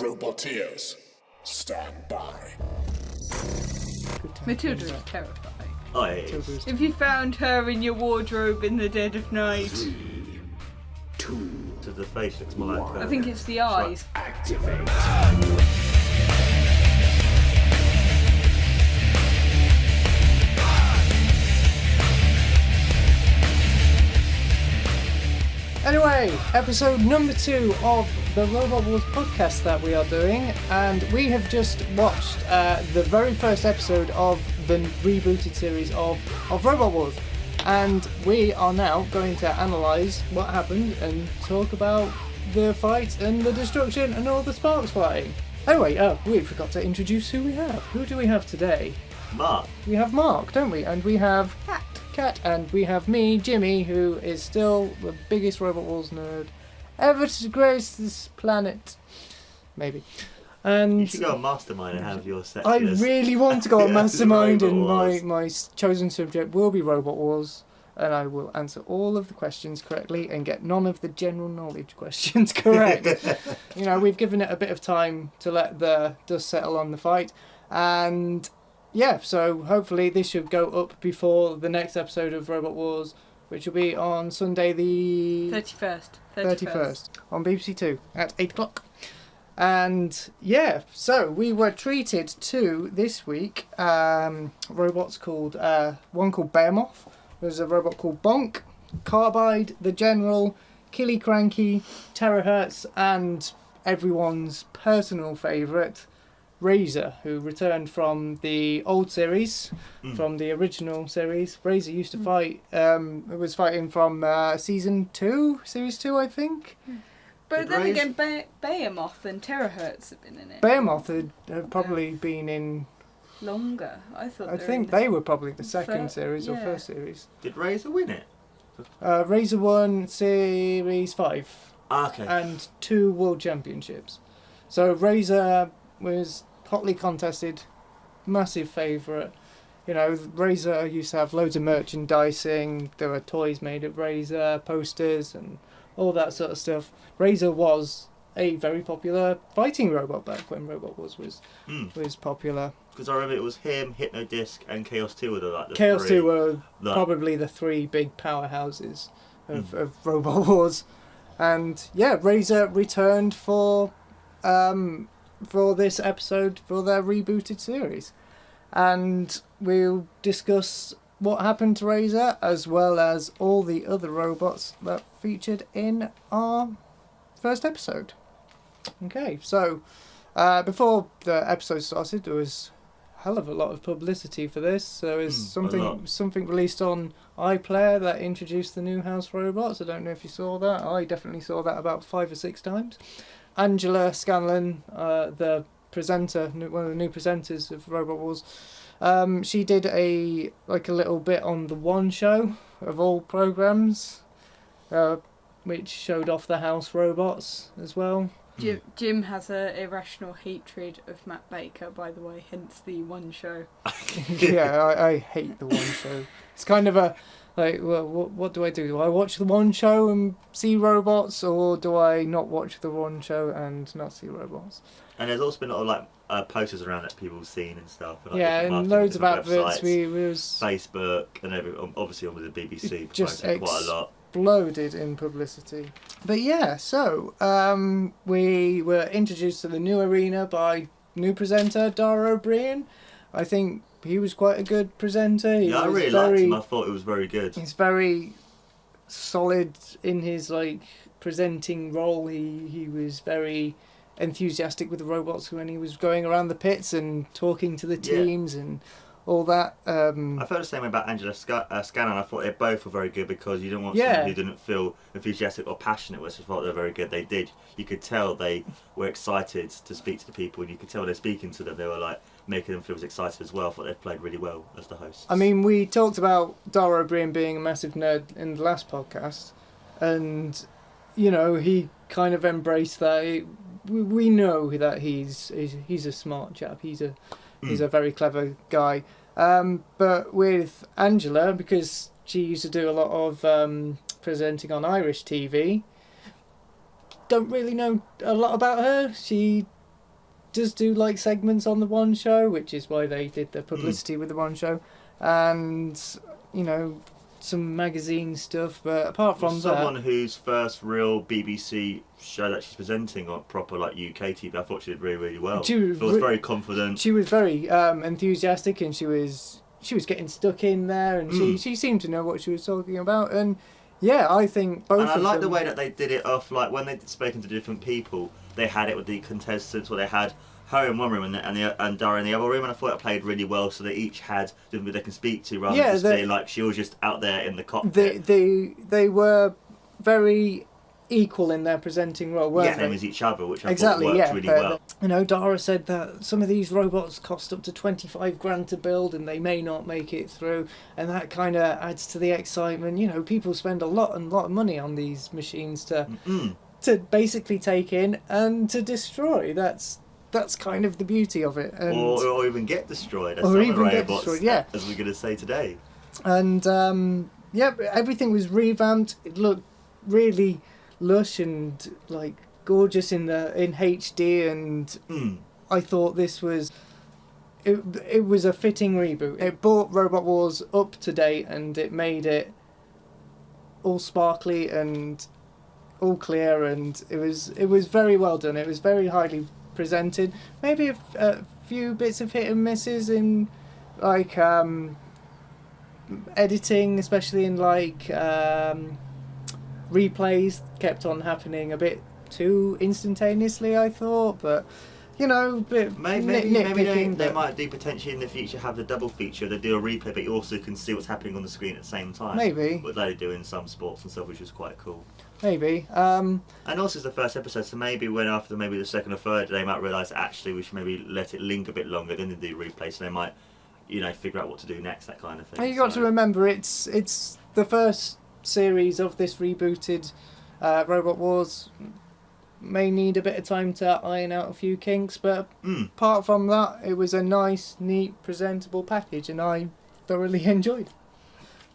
Roboteers, stand by. Matilda is terrifying. Oh, it Matilda is. is- If you found her in your wardrobe in the dead of night, 3, 2, So the face looks more like. I think it's the eyes. activate. Anyway, episode number 2 of the Robot Wars podcast that we are doing, and we have just watched the very first episode of the rebooted series of Robot Wars, and we are now going to analyse what happened and talk about the fight and the destruction and all the sparks flying. Anyway, we forgot to introduce who we have. Who do we have today? Mark. We have Mark, don't we? And we have Kat, and we have me, Jimmy, who is still the biggest Robot Wars nerd ever to grace this planet. Maybe. And You should go on Mastermind and have your set. I really want to go on Yeah, Mastermind, Robot and Wars. my chosen subject will be Robot Wars, and I will answer all of the questions correctly and get none of the general knowledge questions correct. You know, we've given it a bit of time to let the dust settle on the fight, and yeah, so hopefully this should go up before the next episode of Robot Wars, which will be on Sunday the 31st. on BBC Two at 8 o'clock. And yeah, so we were treated to this week robots called one called Behemoth. There's a robot called Bonk, Carbide, the General, Killy Cranky, Terrorhurtz, and everyone's personal favourite, Razer, who returned from the old series, from the original series. Razer used to fight, it was fighting from series 2, I think. But Did then Razer- again, Baya-moth and Terrorhurtz have been in it. Behemoth had probably been in, Longer. I thought I they were think in the they were probably the second Fir- series or yeah. first series. Did Razer win it? Razer won Series 5 Ah, okay. and 2 World Championships. So Razer was hotly contested, massive favourite. You know, Razer used to have loads of merchandising, there were toys made of Razer, posters and all that sort of stuff. Razer was a very popular fighting robot back when Robot Wars was popular. Because I remember it was him, Hypnodisc, and Chaos 2 were the Chaos three. 2 were Like- probably the 3 big powerhouses of Robot Wars. And yeah, Razer returned for this episode, for their rebooted series. And we'll discuss what happened to Razer, as well as all the other robots that featured in our first episode. Okay, so before the episode started, there was a hell of a lot of publicity for this. There was a lot. something released on iPlayer that introduced the new house robots. I don't know if you saw that. I definitely saw that about 5 or 6 times. Angela Scanlon, the presenter, one of the new presenters of Robot Wars, she did a little bit on the One Show of all programs, which showed off the house robots as well. Jim has a irrational hatred of Matt Baker, by the way, hence the One Show. Yeah, I hate the One Show. It's kind of a well, what do? Do I watch the One Show and see robots, or do I not watch the One Show and not see robots? And there's also been a lot of people around that people have seen and stuff. And, Yeah, different and marketing, loads of different adverts. websites, We was Facebook, and obviously on with the BBC just promoting quite a lot. exploded in publicity. But yeah, so we were introduced to the new arena by new presenter Dara O'Brien. I think he was quite a good presenter. He Yeah, I was really liked him. I thought it was very good. He's very solid in his presenting role. He was very enthusiastic with the robots when he was going around the pits and talking to the teams and all that. I felt the same way about Angela Scanlon. I thought they both were very good because you didn't want someone who didn't feel enthusiastic or passionate, which I thought they were very good. They did. You could tell they were excited to speak to the people, and you could tell they're speaking to them. They were making them feel as excited as well. I thought they played really well as the hosts. I mean, we talked about Dara O'Brien being a massive nerd in the last podcast, and you know, he kind of embraced that. We know that he's a smart chap. He's a very clever guy. But with Angela, because she used to do a lot of presenting on Irish TV, don't really know a lot about her. She does do like segments on the One Show, which is why they did the publicity with the One Show, and you know, some magazine stuff. But apart from someone whose first real BBC show that she's presenting on proper like UK TV, I thought she did really, really well. She was very confident. She was very enthusiastic, and she was getting stuck in there, and she seemed to know what she was talking about. And yeah, I think both. And I like the way that they did it off, like when they'd spoken to different people, they had it with the contestants, or they had her in one room and Dara in the other room, and I thought it played really well. So they each had somebody they can speak to, rather than just be like she was just out there in the cockpit. They were very equal in their presenting role, weren't they? Same as each other, which I thought worked really well. You know, Dara said that some of these robots cost up to 25 grand to build, and they may not make it through, and that kind of adds to the excitement. You know, people spend a lot of money on these machines to basically take in and to destroy. That's kind of the beauty of it. And or even get destroyed. Or even get destroyed, yeah. As we're going to say today. And everything was revamped. It looked really lush and like gorgeous in HD, and I thought this was it was a fitting reboot. It brought Robot Wars up to date, and it made it all sparkly and all clear, and it was very well done. It was very highly presented. Maybe a few bits of hit and misses in like editing, especially in like replays kept on happening a bit too instantaneously, I thought, but you know, maybe they might do potentially in the future have the double feature. They do a replay, but you also can see what's happening on the screen at the same time. Maybe. What they do in some sports and stuff, which is quite cool. Maybe. And also it's the first episode, so maybe when after maybe the second or third, they might realise actually we should maybe let it linger a bit longer, then they do replay, so they might, you know, figure out what to do next, that kind of thing. And you got to remember, it's the first series of this rebooted Robot Wars. May need a bit of time to iron out a few kinks, but apart from that, it was a nice, neat, presentable package, and I thoroughly enjoyed it.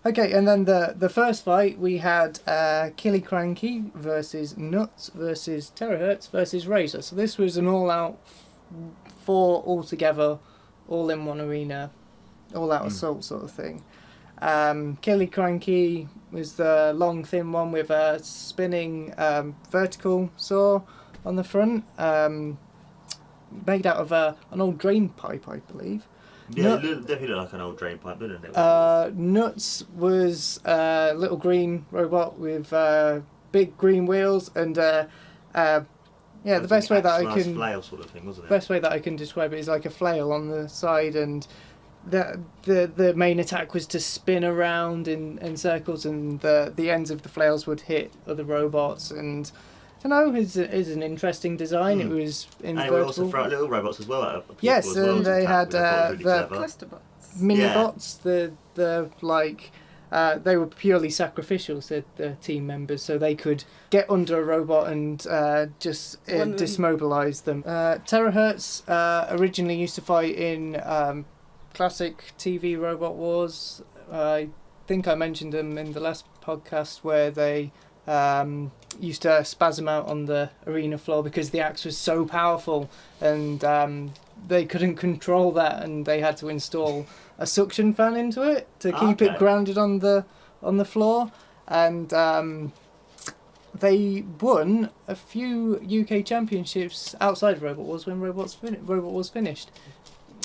Okay, and then the first fight, we had Killy Cranky versus Nuts versus Terrorhurtz versus Razer. So this was an all-out, 4 all-together, all-in-one arena, all-out assault sort of thing. Killy Cranky was the long, thin one with a spinning vertical saw on the front, made out of an old drain pipe, I believe. Yeah, it definitely looked like an old drain pipe, didn't it? Nuts was a little green robot with big green wheels, and the best way that I can flail sort of thing, wasn't it? Best way that I can describe it is like a flail on the side, and the main attack was to spin around in circles, and the ends of the flails would hit other robots. And I don't know, it's an interesting design. It was in and it would also throw out little robots as well at people. Yes, as well, and they had the cluster bots. Mini bots. The like they were purely sacrificial, said the team members, so they could get under a robot and just dismobilise them. Terrorhurtz originally used to fight in classic TV Robot Wars. I think I mentioned them in the last podcast, where they used to spasm out on the arena floor because the axe was so powerful, and they couldn't control that, and they had to install a suction fan into it to keep it grounded on the floor. And they won a few UK championships outside of Robot Wars when Robot Wars finished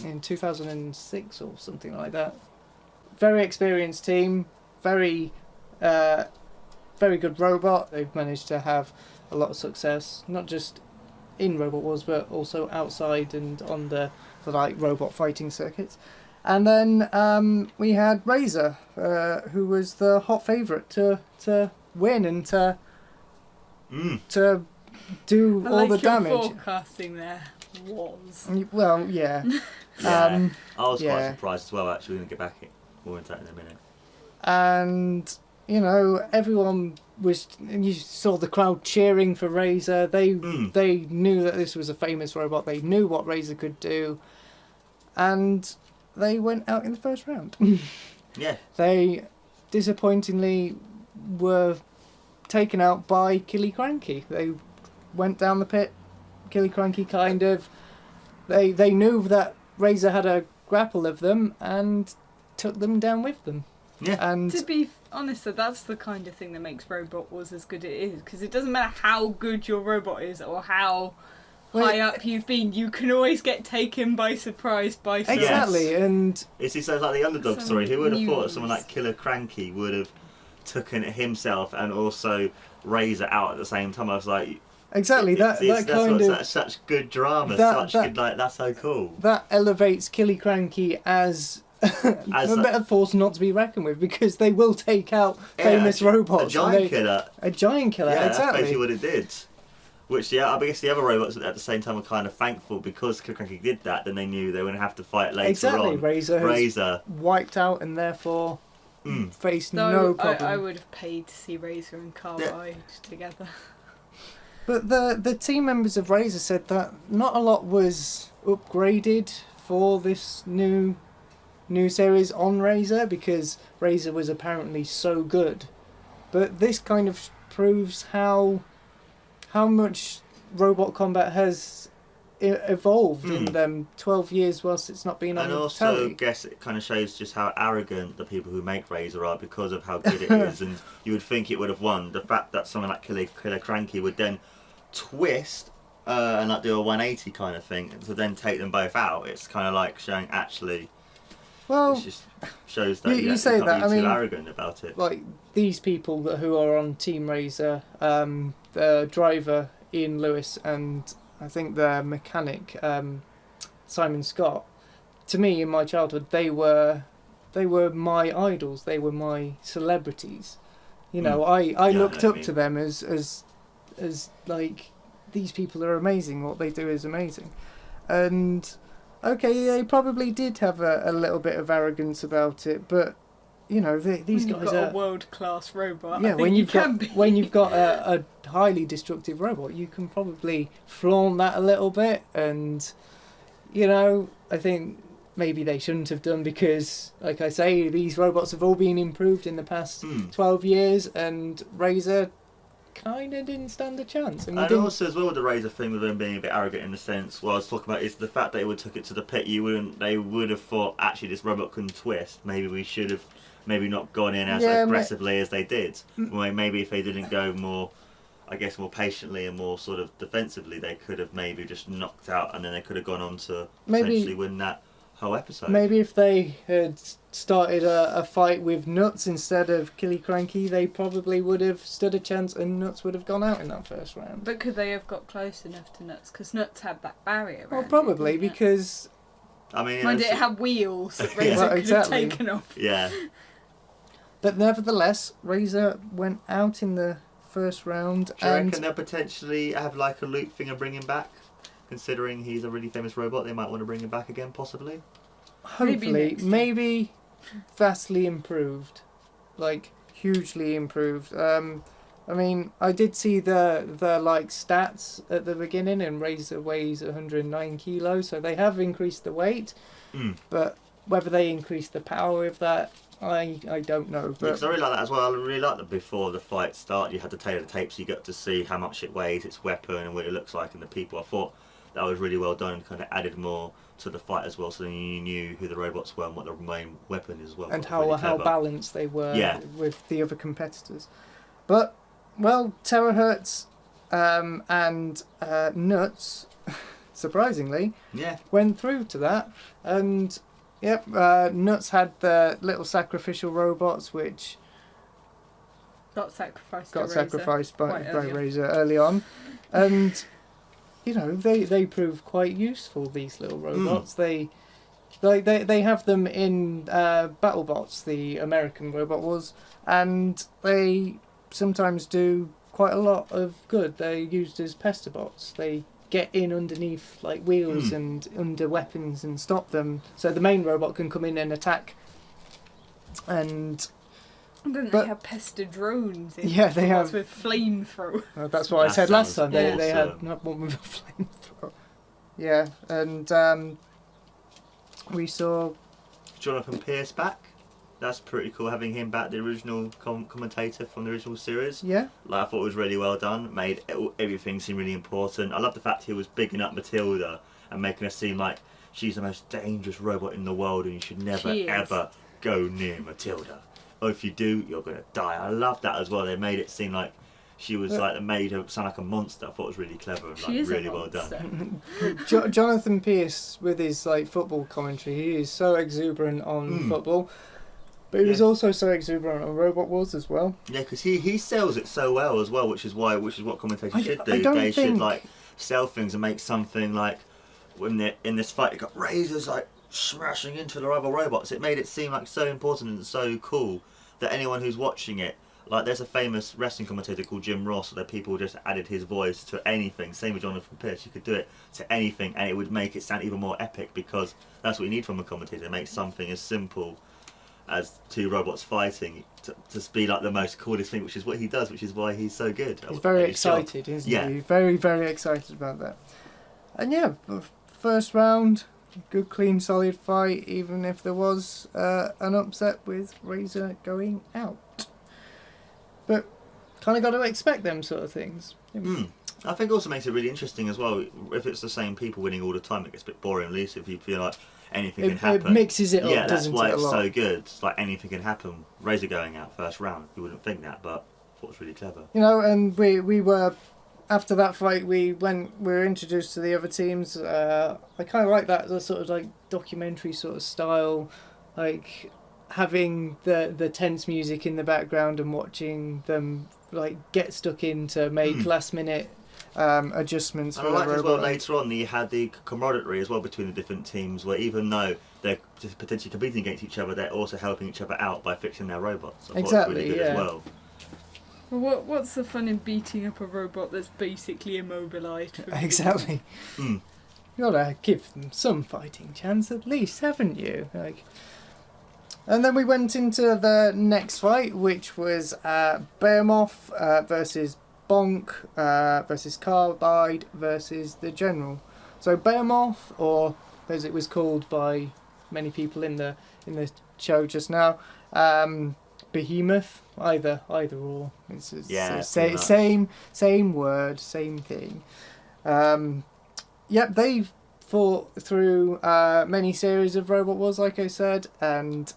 in 2006 or something like that. Very experienced team, very good robot. They've managed to have a lot of success, not just in Robot Wars, but also outside and on the like robot fighting circuits. And then we had Razer, who was the hot favourite to win and to do all the damage. Forecasting there was. Well, yeah. I was quite surprised as well, actually. We're going to get back more into that in a minute. And, you know, everyone was... You saw the crowd cheering for Razer. They knew that this was a famous robot. They knew what Razer could do. And they went out in the first round. Yeah. They, disappointingly, were taken out by Killy Cranky. They went down the pit. Killy Cranky kind of They knew that Razer had a grapple of them and took them down with them. Yeah. And to be honest, that's the kind of thing that makes Robot Wars as good as it is, because it doesn't matter how good your robot is or how high up you've been, you can always get taken by surprise by something. exactly, and It's like the underdog Some story. Who would have thought news. someone like Killer Cranky would have taken it himself and also Razer out at the same time? I was like, exactly that's such good drama. That's so cool. that elevates Killy Cranky as a force not to be reckoned with, because they will take out famous robots. A giant killer. A giant killer, Yeah, exactly. that's basically what it did. Which, yeah, I guess the other robots at the same time were kind of thankful because Killer Cranky did that. Then they knew they wouldn't have to fight later exactly. on. Razer wiped out and therefore faced no problem. I would have paid to see Razer and Carbide together. But the team members of Razer said that not a lot was upgraded for this new series on Razer, because Razer was apparently so good. But this kind of proves how much robot combat has evolved in them 12 years whilst it's not been on and the also, telly. I guess it kind of shows just how arrogant the people who make Razer are because of how good it is. And you would think it would have won. The fact that someone like Killer Cranky would then twist and like do a 180 kind of thing to then take them both out, it's kind of like showing actually. Well, it just shows that you you say can't that, be I too mean, arrogant about it. like these people who are on Team Razer, the driver Ian Lewis and I think the mechanic Simon Scott, to me in my childhood they were my idols, they were my celebrities. You know, I looked up to them as like, these people are amazing, what they do is amazing. And okay, they probably did have a little bit of arrogance about it, but you know, these when guys you've got are a world-class robot. yeah. I think When you've got a highly destructive robot, you can probably flaunt that a little bit, and you know, I think maybe they shouldn't have done, because, like I say, these robots have all been improved in the past 12 years, and Razer kind of didn't stand a chance. And also as well with the Razer thing with them being a bit arrogant in the sense, what I was talking about is the fact that they would took it to the pit. They would have thought, actually this robot can twist. Maybe we should have not gone in as aggressively as they did. Maybe if they didn't go more, I guess, more patiently and more sort of defensively, they could have maybe just knocked out, and then they could have gone on to potentially win that whole episode. Maybe if they had started a fight with Nuts instead of Killy Cranky, they probably would have stood a chance and Nuts would have gone out in that first round. But could they have got close enough to Nuts? Because Nuts had that barrier. Well, probably, because I mean, mind it had wheels that Razer could have taken off. Yeah. But nevertheless, Razer went out in the first round. Do you reckon they'll potentially have like a loop thing and bring him back? Considering he's a really famous robot, they might want to bring him back again, possibly. Hopefully, maybe vastly improved, like hugely improved. I mean, I did see the like stats at the beginning, and Razer weighs 109 kilos, so they have increased the weight. But whether they increased the power with that, I don't know. But because I really like that as well. I really like that before the fight started, you had to tailor the tape so you got to see how much it weighs, its weapon, and what it looks like, and the people. I thought that was really well done, kind of added more to the fight as well, so then you knew who the robots were and what the main weapon is as well. And how balanced they were with the other competitors. But, well, Terrorhurtz and Nuts, surprisingly, went through to that. And, Nuts had the little sacrificial robots, which got sacrificed by Razer early on. And you know, they prove quite useful, these little robots. They have them in BattleBots, the American Robot Wars, and they sometimes do quite a lot of good. They're used as pesterobots. They get in underneath like wheels and under weapons and stop them, so the main robot can come in and attack. And don't they have pester drones in they have with flamethrower. Well, that's what I said last time. They had not one with a flamethrower. Yeah, and we saw Jonathan Pierce back. That's pretty cool, having him back, the original commentator from the original series. Yeah. Like, I thought it was really well done. Made everything seem really important. I love the fact he was bigging up Matilda and making her seem like she's the most dangerous robot in the world and you should never ever go near Matilda. Or if you do, you're going to die. I love that as well. They made it seem like she was made her sound like a monster. I thought it was really clever and really well done. Jonathan Pierce with his football commentary, he is so exuberant on football. But he was also so exuberant on Robot Wars as well. Yeah, because he sells it so well as well, which is what commentators should do. They should sell things and make something like when they're in this fight, you got Razers smashing into the rival robots. It made it seem so important and so cool that anyone who's watching it, there's a famous wrestling commentator called Jim Ross, that people just added his voice to anything. Same with Jonathan Pierce, you could do it to anything and it would make it sound even more epic, because that's what you need from a commentator. Make something as simple as two robots fighting to be the most coolest thing, which is what he does, which is why he's so good. He's very excited, isn't he? Very, very excited about that. And yeah, first round, good, clean, solid fight, even if there was an upset with Razer going out. But kind of got to expect them sort of things. I think it also makes it really interesting as well. If it's the same people winning all the time, it gets a bit boring, at least if you feel like anything can happen. It mixes it up, yeah, that's doesn't why it, it's a lot? so good. It's anything can happen. Razer going out first round, you wouldn't think that, but I thought it was really clever. And we were, after that fight, we were introduced to the other teams. I kind of like that, the sort of documentary sort of style, having the tense music in the background and watching them get stuck in to make last minute adjustments. And I like as well later on you had the camaraderie as well between the different teams, where even though they're just potentially competing against each other, they're also helping each other out by fixing their robots. I thought it was really good as well. Well, what's the fun in beating up a robot that's basically immobilised? Exactly. You gotta give them some fighting chance at least, haven't you? And then we went into the next fight, which was Behemoth versus Bonk versus Carbide versus the General. So Behemoth, or as it was called by many people in the show just now, Behemoth, either or. It's same word, same thing. They fought through many series of Robot Wars, like I said, and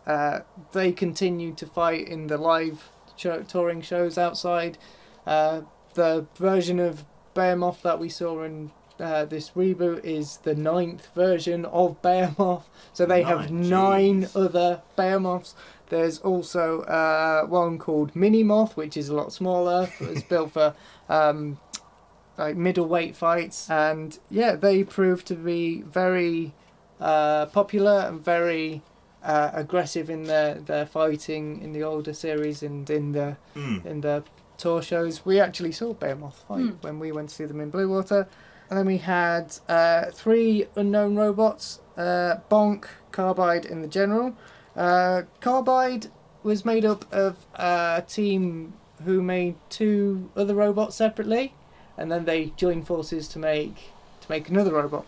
they continued to fight in the live touring shows outside. The version of Behemoth that we saw in this reboot is the 9th version of Behemoth, so they have 9 other Behemoths. There's also one called Mini-moth, which is a lot smaller. It's built for middleweight fights, and they proved to be very popular and very aggressive in their fighting in the older series and in the tour shows. We actually saw Behemoth fight when we went to see them in Bluewater. And then we had 3 unknown robots, Bonk, Carbide and the General. Carbide was made up of a team who made 2 other robots separately, and then they joined forces to make another robot.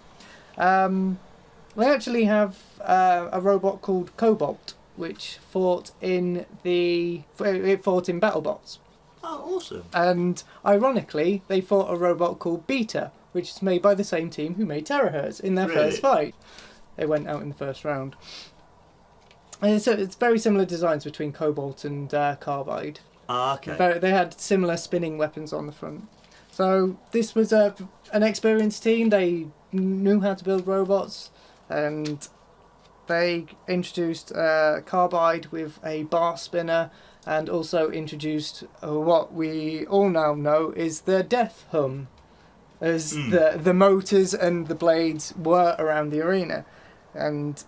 They actually have a robot called Cobalt, which fought in BattleBots. Oh, awesome! And ironically, they fought a robot called Beta, which is made by the same team who made Terrorhurtz in their first fight. They went out in the first round. And it's very similar designs between Cobalt and Carbide. Ah, okay. They had similar spinning weapons on the front. So this was an experienced team. They knew how to build robots, and they introduced Carbide with a bar spinner, and also introduced what we all now know is the death hum, as the motors and the blades were around the arena. And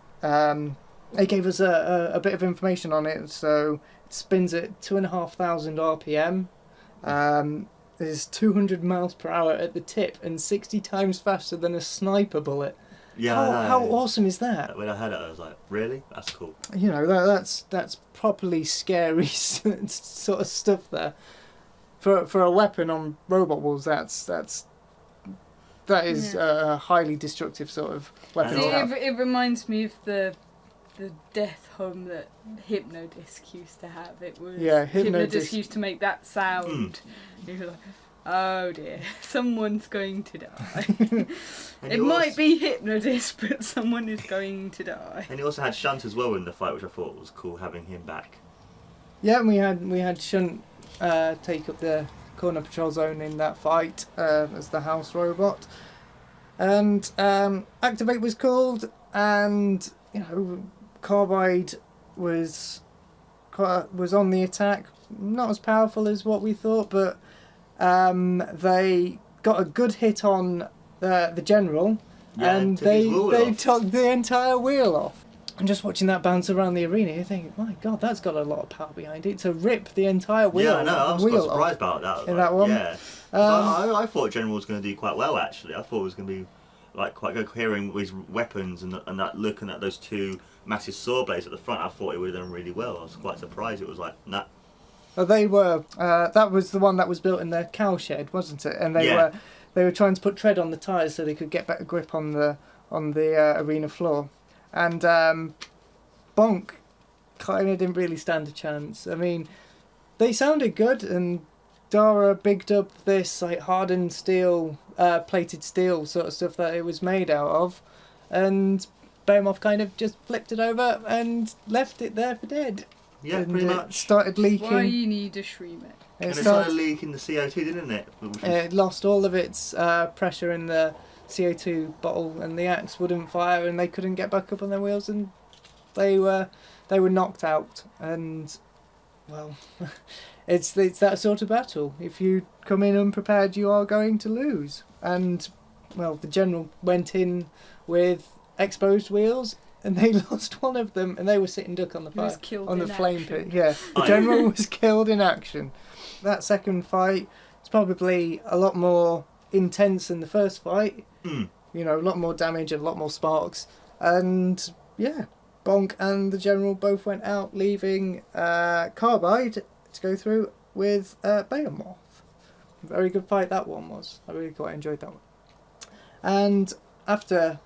they gave us a bit of information on it. So it spins at 2,500 RPM. There's 200 miles per hour at the tip and 60 times faster than a sniper bullet. Yeah, how awesome is that? When I heard it, I was like, really? That's cool. That's properly scary sort of stuff there. For a weapon on Robot Wars, that is a highly destructive sort of weapon. It reminds me of the death hum that Hypnodisc used to have. It was Hypnodisc used to make that sound. You're like, Oh dear, someone's going to die. And It you might also- be Hypnodist, but someone is going to die. And he also had Shunt as well in the fight, which I thought was cool having him back. Yeah, and we had Shunt take up the corner patrol zone in that fight as the house robot, and Activate was called, and Carbide was on the attack, not as powerful as what we thought, but they got a good hit on the general, Yeah, and took his they wheel off. took the entire wheel off. And just watching that bounce around the arena, you think, my God, that's got a lot of power behind it to rip the entire wheel. Yeah, I know. I was quite surprised about that. in that one. Yeah. I thought General was going to do quite well, actually. I thought it was going to be quite good, hearing his weapons and that looking at those two massive saw blades at the front. I thought it would have done really well. I was quite surprised. It was like, nah. They were. That was the one that was built in the cow shed, wasn't it? And they were trying to put tread on the tyres so they could get better grip on the arena floor. And Bonk kind of didn't really stand a chance. I mean, they sounded good, and Dara bigged up this hardened steel, plated steel sort of stuff that it was made out of, and Behemoth kind of just flipped it over and left it there for dead. Yeah, and pretty it much. started leaking. Why you need a Shreemet? And it started leaking the CO2, didn't it? It lost all of its pressure in the CO2 bottle, and the axe wouldn't fire, and they couldn't get back up on their wheels, and they were knocked out. And well, it's that sort of battle. If you come in unprepared, you are going to lose. And well, the general went in with exposed wheels, and they lost one of them, and they were sitting duck on the He was fire, killed on the in flame action. pit. Yeah, the general was killed in action. That second fight is probably a lot more intense than the first fight. Mm. A lot more damage and a lot more sparks. And yeah, Bonk and the general both went out, leaving Carbide to go through with Baya-moth. Very good fight that one was. I really quite enjoyed that one. And after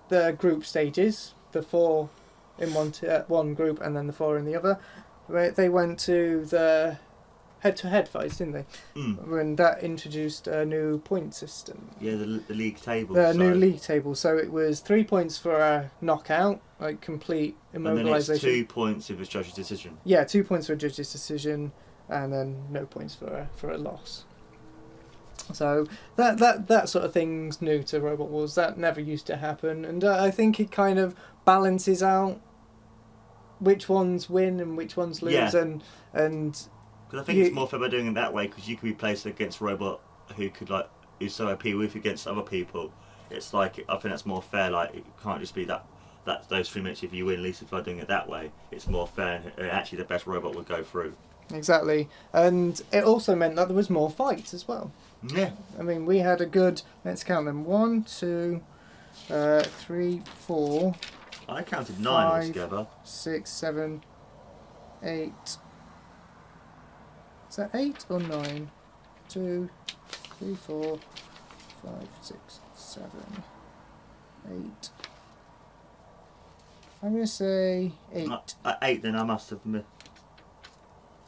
the group stages, the 4 in one group and then the 4 in the other, they went to the head-to-head fights, didn't they? Mm. When that introduced a new point system. Yeah, the league table. The new league table. So it was 3 points for a knockout, complete immobilization. And then it's 2 points if it's judge's decision. Yeah, 2 points for a judge's decision, and then no points for a loss. So that sort of thing's new to Robot Wars. That never used to happen, and I think it kind of balances out which ones win and which ones lose, Yeah. and Because I think it's more fair by doing it that way, because you could be placed against a robot who's so OP with against other people. It's I think that's more fair. It can't just be that those 3 minutes if you win. At least if I'm doing it that way, it's more fair. Actually, the best robot would go through. exactly. And it also meant that there was more fights as well. Yeah. I mean, we had a good. Let's count them. 1, 2, 3, 4. I counted 9 5, altogether. 6, 7, 8. Is that 8 or 9? 2, 3, 4, 5, 6, 7, 8. I'm going to say 8. At 8, then I must have missed.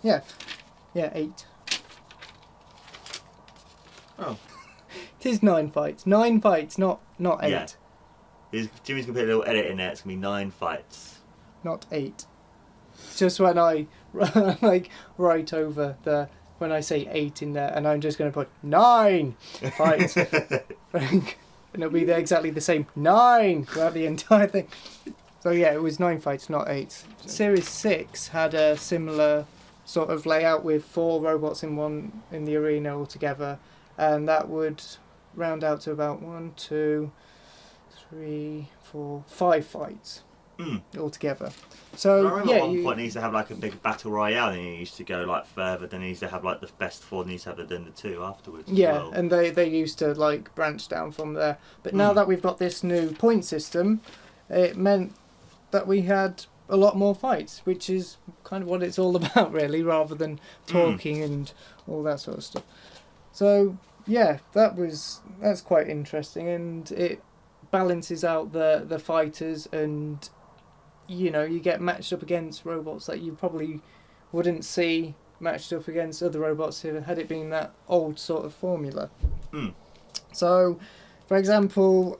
Yeah, 8. Oh. It is 9 fights. 9 fights, not 8. Yeah. Jimmy's going to put a little edit in there. It's going to be 9 fights. Not 8. It's just when I write over when I say 8 in there, and I'm just going to put 9 fights. And it'll be exactly the same 9 throughout the entire thing. So yeah, it was 9 fights, not 8. Series 6 had a similar sort of layout with 4 robots in the arena altogether, and that would round out to about 1, 2, 3, 4, 5 fights altogether. So I remember yeah, at one point he used to have a big battle royale, and he used to go further. Then he used to have the best 4, and he used to have then the 2 afterwards. yeah, as well. and they used to branch down from there. But now that we've got this new point system, it meant that we had a lot more fights, which is kind of what it's all about, really, rather than talking and all that sort of stuff. So yeah, that's quite interesting, and it balances out the fighters, and you get matched up against robots that you probably wouldn't see matched up against other robots had it been that old sort of formula. Mm. So, for example,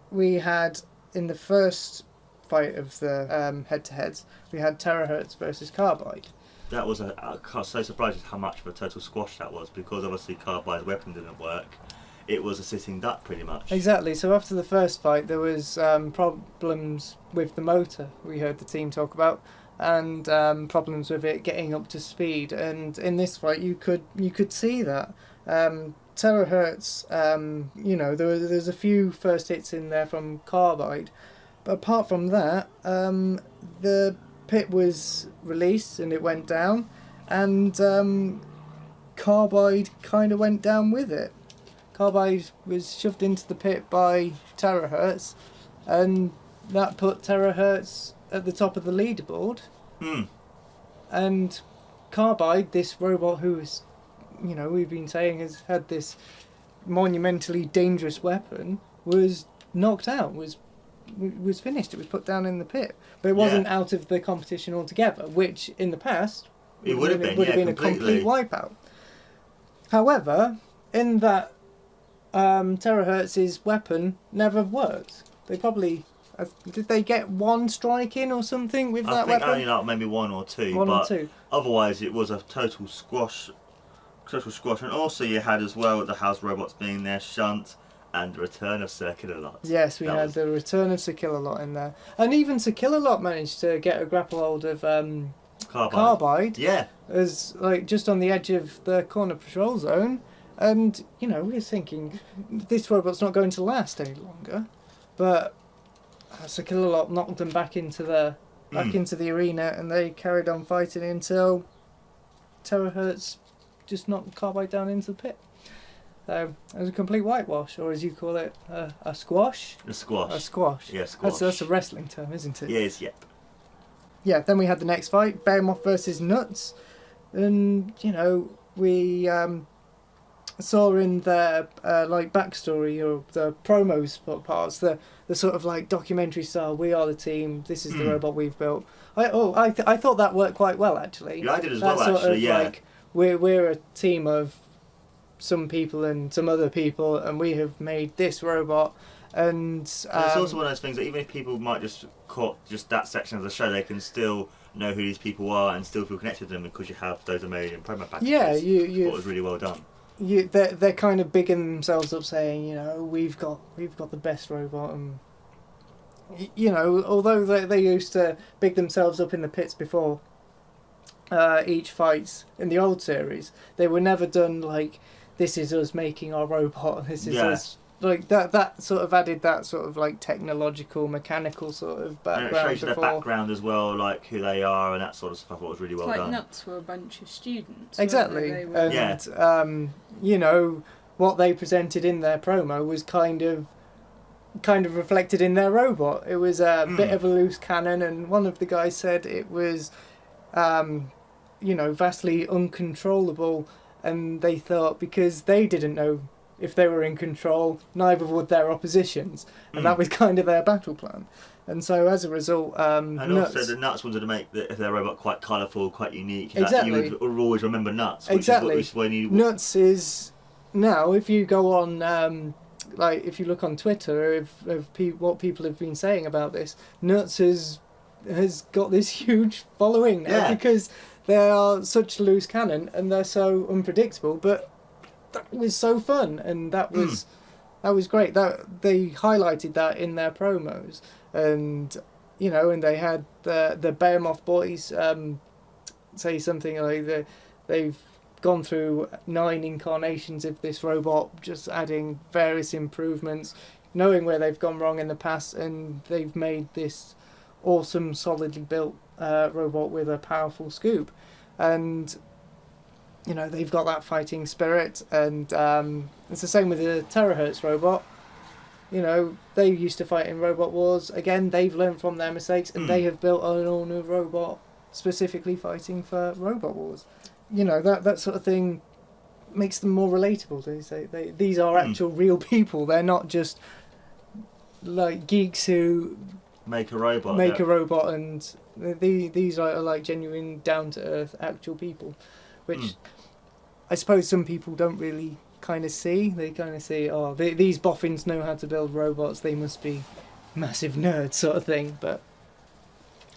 we had in the first fight of the head-to-heads, we had Terrorhurtz versus Carbide. That was I was so surprised at how much of a total squash that was, because obviously Carbide's weapon didn't work. It was a sitting duck pretty much. Exactly. So after the first fight, there was problems with the motor. We heard the team talk about, and problems with it getting up to speed. And in this fight, you could see that. Terrorhurtz, there's a few first hits in there from Carbide, but apart from that, the pit was released and it went down, and Carbide kind of went down with it. Carbide was shoved into the pit by Terrorhurtz, and that put Terrorhurtz at the top of the leaderboard. And Carbide, this robot who is, we've been saying has had this monumentally dangerous weapon, was knocked out, was finished. It was put down in the pit, but it wasn't out of the competition altogether, which in the past it would have been a complete wipeout. However, in that Terrorhurtz's weapon never worked. They probably did they get one strike in or something with that weapon? I think only like maybe one or two. Otherwise, it was a total squash. And also you had as well the house robots being there, Shunt, and the return of Sir Killalot. Yes, we had the return of Sir Killalot in there, and even Sir Killalot managed to get a grapple hold of Carbide. Yeah, as like just on the edge of the corner patrol zone. And, we were thinking, this robot's not going to last any longer. But Sir Killalot knocked them back into the arena, and they carried on fighting until Terrorhurtz just knocked Carbide down into the pit. So it was a complete whitewash, or as you call it, a squash? A squash. A squash. Yeah, squash. That's a wrestling term, isn't it? Yes, yep. Yeah, then we had the next fight, Behemoth versus Nuts. And, we... saw in their backstory or the promos parts, the sort of like documentary style. We are the team. This is the robot we've built. I thought that worked quite well actually. Yeah, I did as that well sort actually. Of, yeah. Like, we're a team of some people and some other people, and we have made this robot. And it's also one of those things that even if people might just caught just that section of the show, they can still know who these people are and still feel connected to them because you have those amazing promo packages. Yeah, it was really well done. They're kind of bigging themselves up, saying, we've got the best robot, and although they used to big themselves up in the pits before each fight in the old series, they were never done like, this is us making our robot, this is us. Like that sort of added that sort of like technological, mechanical sort of background. And it shows you their background as well, like who they are and that sort of stuff. I thought was really well done. Nuts were a bunch of students. Exactly, and what they presented in their promo was kind of reflected in their robot. It was a bit of a loose cannon, and one of the guys said it was, vastly uncontrollable, and they thought because they didn't know if they were in control, neither would their oppositions, and that was kind of their battle plan. And so as a result, and also the Nuts wanted to make their robot quite colourful, quite unique. Exactly. You would always remember Nuts. Exactly. Nuts is now, if you go on, if you look on Twitter of what people have been saying about this, Nuts has got this huge following now because they are such loose cannon and they're so unpredictable, but that was so fun, and that was great. That they highlighted that in their promos, and and they had the Behemoth boys say something like they've gone through 9 incarnations of this robot, just adding various improvements, knowing where they've gone wrong in the past, and they've made this awesome, solidly built robot with a powerful scoop, and they've got that fighting spirit, and it's the same with the Terrorhurtz robot. They used to fight in Robot Wars. Again, they've learned from their mistakes, and they have built an all-new robot specifically fighting for Robot Wars. That sort of thing makes them more relatable. They say these are actual real people. They're not just like geeks who make a robot. Make a robot, and these are like genuine, down to earth, actual people, which I suppose some people don't really kind of see. They kind of see, oh, these boffins know how to build robots. They must be massive nerds, sort of thing. But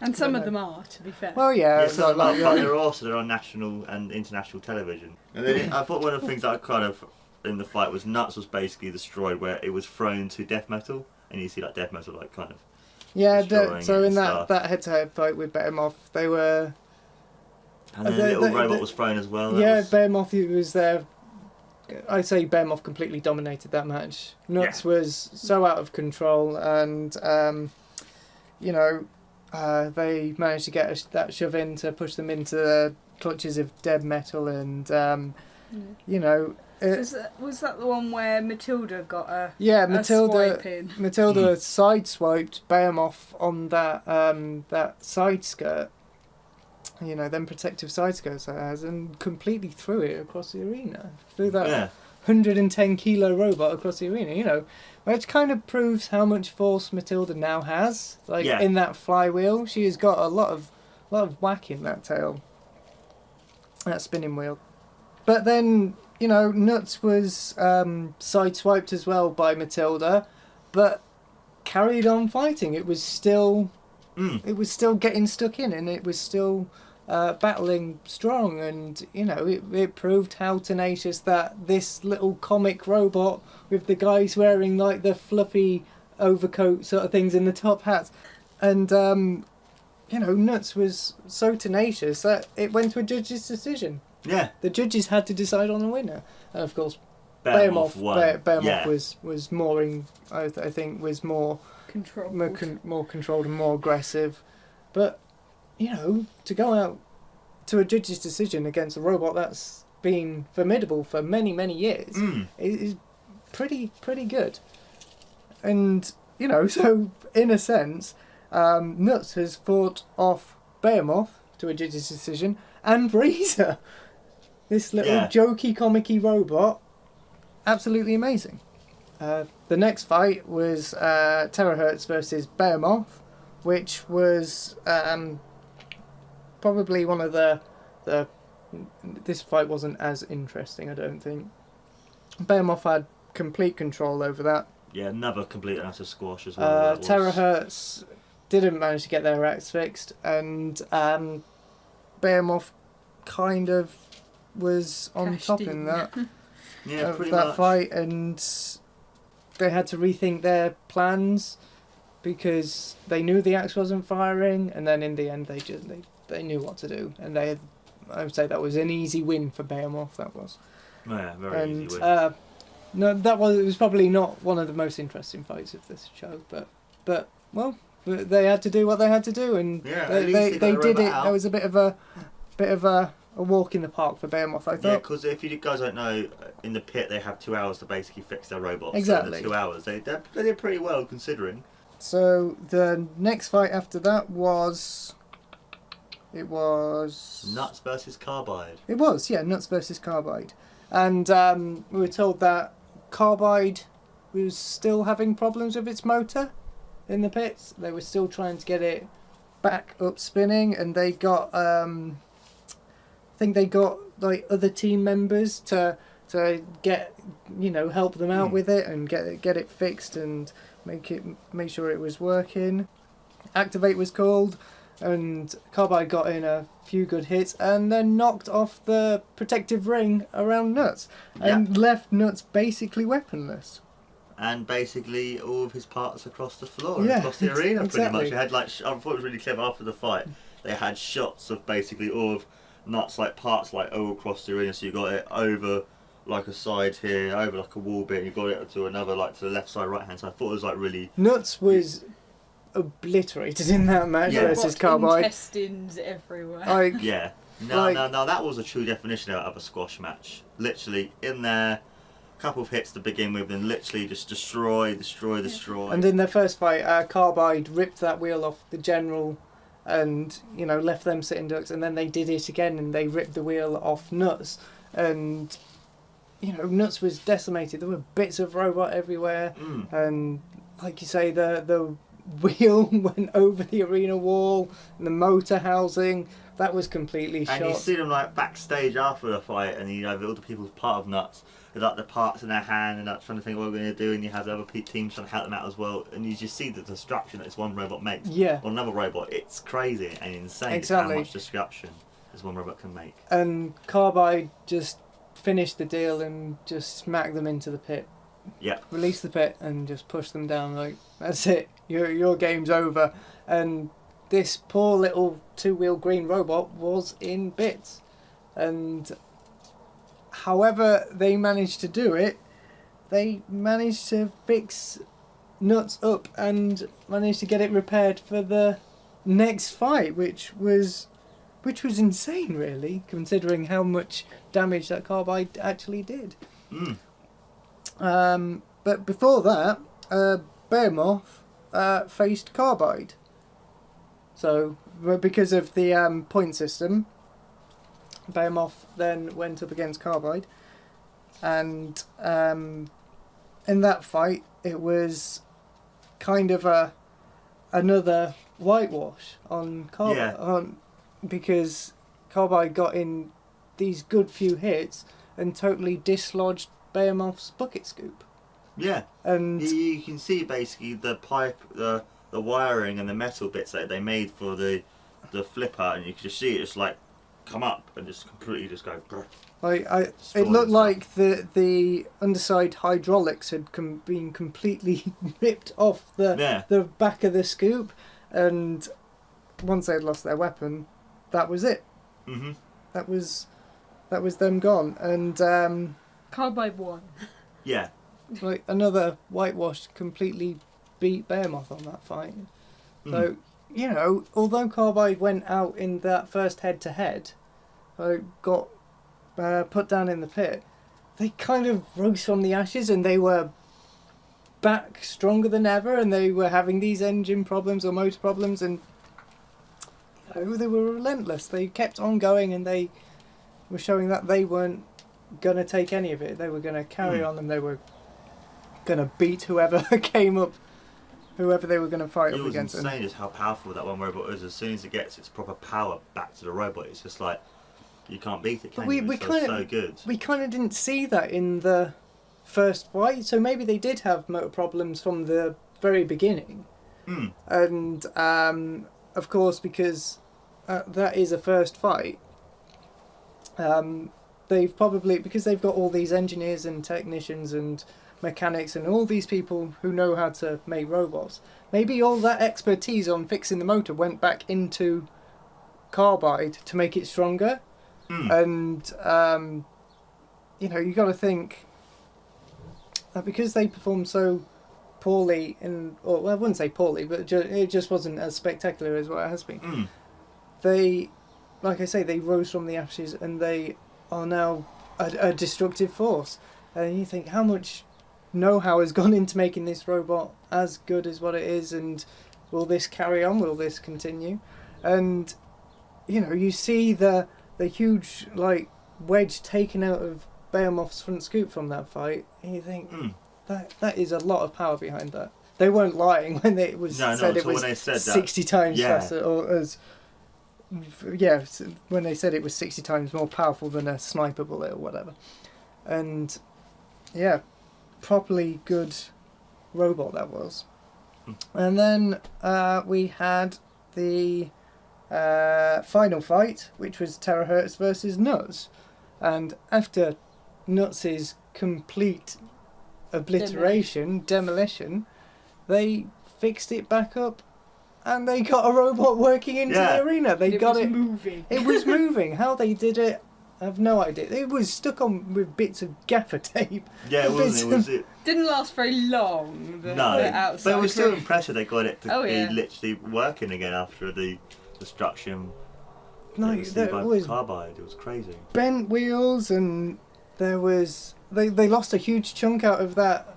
and some of them are, to be fair. well, yeah, Yeah, so they're on national and international television. And then I thought one of the things that I kind of in the fight was Nuts was basically destroyed, where it was thrown to death metal, and you see like death metal like kind of so in stuff. that head-to-head fight with Behemoth, they were. And then a little robot was thrown as well. Behemoth was there. I'd say Behemoth completely dominated that match. Nuts was so out of control, and they managed to get that shove in to push them into the clutches of dead metal, and was that the one where Matilda got a Matilda swipe in? Matilda sideswiped Behemoth on that side skirt, them protective side skirts that it has, and completely threw it across the arena. Threw that 110 kilo robot across the arena, which kind of proves how much force Matilda now has. In that flywheel, she has got a lot of whack in that tail, that spinning wheel. But then, Nuts was sideswiped as well by Matilda, but carried on fighting. It was still getting stuck in, and it was still battling strong, and it proved how tenacious that this little comic robot with the guys wearing like the fluffy overcoat sort of things and the top hats, and Nuts was so tenacious that it went to a judge's decision. Yeah, the judges had to decide on a winner, and of course Behemoth won. Behemoth was more I think was more controlled, more controlled and more aggressive. But to go out to a judge's decision against a robot that's been formidable for many, many years is pretty good. And so in a sense, Nuts has fought off Behemoth to a judge's decision, and Razer, this little jokey, comic-y robot, absolutely amazing. The next fight was Terrorhurtz versus Behemoth, which was probably one of the. This fight wasn't as interesting, I don't think. Behemoth had complete control over that. Yeah, another complete and utter squash as well. Terrorhurtz didn't manage to get their acts fixed, and Behemoth kind of was on top in that. Pretty that much. fight, and they had to rethink their plans because they knew the axe wasn't firing, and then in the end they knew what to do, and I would say that was an easy win for Behemoth. That was. Yeah, very easy win. It was probably not one of the most interesting fights of this show, but well, they had to do what they had to do, and they did it. There was a bit of a walk in the park for Behemoth, I thought. Yeah, because if you guys don't know, in the pit they have 2 hours to basically fix their robots. Exactly. So in the 2 hours, they did pretty well considering. So the next fight after that was. It was Nuts versus Carbide. It was, Nuts versus Carbide, and we were told that Carbide was still having problems with its motor in the pits. They were still trying to get it back up spinning, and they got I think they got like other team members to get help them out with it and get it fixed and make sure it was working. Activate was called, and Carbide got in a few good hits and then knocked off the protective ring around Nuts and left Nuts basically weaponless. And basically all of his parts across the floor, across the arena pretty much. They had I thought it was really clever after the fight. They had shots of basically all of Nuts parts all across the arena. So you got it over like a side here, over like a wall bit, and you got it to another to the left side, right hand side. I thought it was really... Nuts was... obliterated in that match versus Carbide. Intestines everywhere. No, that was a true definition of a squash match. Literally in there, couple of hits to begin with, and literally just destroy. And in their first fight, Carbide ripped that wheel off the general, and left them sitting ducks. And then they did it again, and they ripped the wheel off Nuts, and Nuts was decimated. There were bits of robot everywhere, and like you say, the wheel went over the arena wall, and the motor housing, that was completely shot. And you see them like backstage after the fight, and you know all the people's part of nuts with like the parts in their hand and like trying to think what we're going to do, and you have the other teams trying to help them out as well, and you just see the destruction that this one robot makes. Yeah. Or another robot. It's crazy and insane Exactly. how much destruction this one robot can make. And Carbide just finished the deal and just smacked them into the pit. Yeah. Release the pit and just push them down. Like, that's it. Your game's over. And this poor little two-wheel green robot was in bits. And however they managed to do it, they managed to fix Nuts up and managed to get it repaired for the next fight, which was insane, really, considering how much damage that Carbide actually did. But before that, Behemoth faced Carbide. So, because of the point system, Behemoth then went up against Carbide, and in that fight, it was kind of another whitewash on Carbide, because Carbide got in these good few hits and totally dislodged Behemoth's bucket scoop. Yeah. And you can see basically the pipe, the wiring and the metal bits that they made for the flipper, and you can just see it just like come up and just completely just go. It looked like the underside hydraulics had been completely ripped off the back of the scoop, and once they'd lost their weapon, that was it. Mm-hmm. That was them gone, and Carbide won. Yeah. Like another whitewash completely beat Behemoth on that fight. So, you know, although Carbide went out in that first head-to-head, got put down in the pit, they kind of rose from the ashes and they were back stronger than ever, and they were having these engine problems or motor problems, and you know, they were relentless. They kept on going, and they were showing that they weren't going to take any of it. They were going to carry on, and they were going to beat whoever came up, whoever they were going to fight up against. It was insane just how powerful that one robot is. As soon as it gets its proper power back to the robot, it's just like, you can't beat it, can you? It's so good. We kind of didn't see that in the first fight, so maybe they did have motor problems from the very beginning. And of course, because that is a first fight, they've probably, because they've got all these engineers and technicians and mechanics and all these people who know how to make robots, maybe all that expertise on fixing the motor went back into Carbide to make it stronger. And you know, you got to think that because they performed so poorly or I wouldn't say poorly, but it just wasn't as spectacular as what it has been. They, like I say, they rose from the ashes, and they are now a destructive force. And you think how much know-how has gone into making this robot as good as what it is, and will this carry on? Will this continue? And you know, you see the huge like wedge taken out of Behemoth's front scoop from that fight, and you think that is a lot of power behind that. They weren't lying when it was said it was 60 times faster, or as when they said it was 60 times more powerful than a sniper bullet or whatever. And yeah, properly good robot that was. And then we had the final fight, which was Terrorhurtz versus Nuts. And after Nuts' complete obliteration, demolition, they fixed it back up, and they got a robot working into the arena. They got it moving. It was moving. How they did it, I have no idea. It was stuck on with bits of gaffer tape. Yeah, it wasn't. Didn't last very long. The outside. But it was still impressive they got it to be literally working again after the destruction. No, there was Carbide. It was crazy. Bent wheels, and there was they lost a huge chunk out of that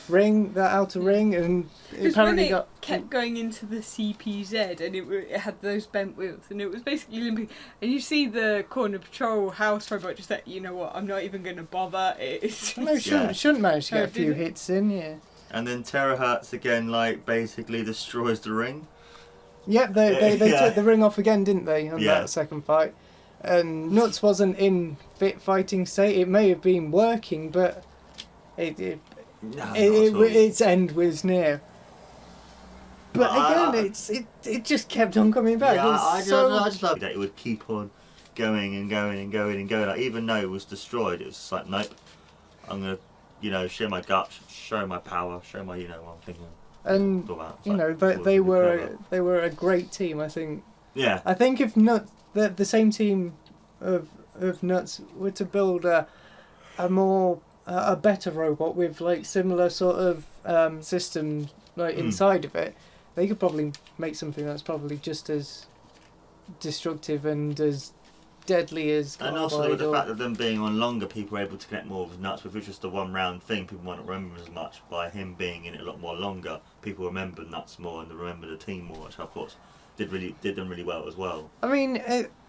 ring, that outer ring, and it apparently when it kept going into the CPZ, and it had those bent wheels, and it was basically limping. And you see the corner patrol house robot just like, you know what, I'm not even going to bother. Shouldn't manage to get a few hits in, yeah. And then Terrorhurtz again, like, basically destroys the ring. Yep, they Yeah. took the ring off again, didn't they, on Yeah. that second fight? And Nuts wasn't in fit fighting state. It may have been working, but No, not at all. its end was near. But But again, it just kept on coming back. Yeah, It was I just love that it would keep on going and going and going and going. Like, even though it was destroyed, it was just like, nope, I'm going to, show my guts, show my power, show my, what I'm thinking. And About. It's you know, like, they it's were clever. they were a great team. I think. Yeah. I think if the same team of Nuts were to build a better robot with like similar sort of systems like inside of it, they could probably make something that's probably just as destructive and as deadly as And also with the fact that them being on longer, people were able to connect more with Nuts. With just a one round thing, people might not remember as much. By him being in it a lot more longer, people remember Nuts more and they remember the team more, which I thought did them really well as well. I mean,